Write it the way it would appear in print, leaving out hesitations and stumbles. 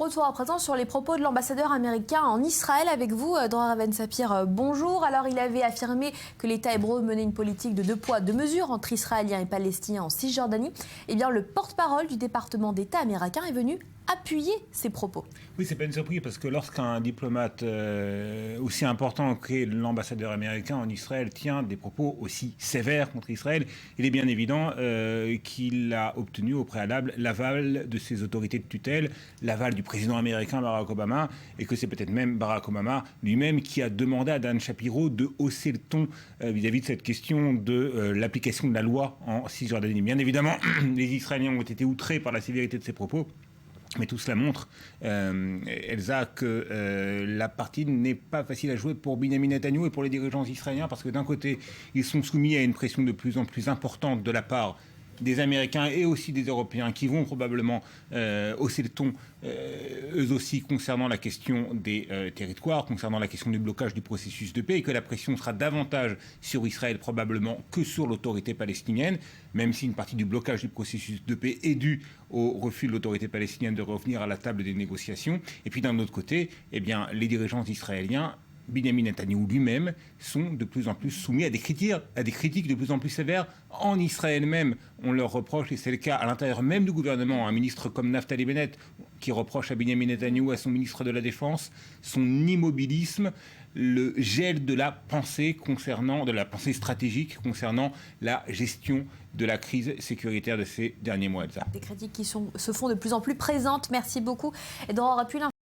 Retour à présent sur les propos de l'ambassadeur américain en Israël avec vous, Dror Ben-Sapir. Bonjour. Alors, il avait affirmé que l'État hébreu menait une politique de 2 poids, 2 mesures entre Israéliens et Palestiniens en Cisjordanie. Eh bien, le porte-parole du département d'État américain est venu appuyer ces propos. Oui, c'est pas une surprise parce que lorsqu'un diplomate aussi important que l'ambassadeur américain en Israël tient des propos aussi sévères contre Israël, il est bien évident qu'il a obtenu au préalable l'aval de ses autorités de tutelle, l'aval du président américain Barack Obama, et que c'est peut-être même Barack Obama lui-même qui a demandé à Dan Shapiro de hausser le ton vis-à-vis de cette question de l'application de la loi en Cisjordanie. Bien évidemment, les Israéliens ont été outrés par la sévérité de ses propos. Mais tout cela montre, Elsa, que la partie n'est pas facile à jouer pour Benyamin Netanyahou et pour les dirigeants israéliens, parce que d'un côté, ils sont soumis à une pression de plus en plus importante de la part des Américains et aussi des Européens qui vont probablement hausser le ton, eux aussi, concernant la question des territoires, concernant la question du blocage du processus de paix, et que la pression sera davantage sur Israël probablement que sur l'autorité palestinienne, même si une partie du blocage du processus de paix est due au refus de l'autorité palestinienne de revenir à la table des négociations. Et puis d'un autre côté, eh bien, les dirigeants israéliens, Benyamin Netanyahou lui-même, sont de plus en plus soumis à des critiques de plus en plus sévères. En Israël même, on leur reproche, et c'est le cas à l'intérieur même du gouvernement, un ministre comme Naftali Bennett, qui reproche à Benyamin Netanyahou, à son ministre de la Défense, son immobilisme, le gel de la pensée stratégique concernant la gestion de la crise sécuritaire de ces derniers mois. Des critiques qui se font de plus en plus présentes. Merci beaucoup. Et Dror a pu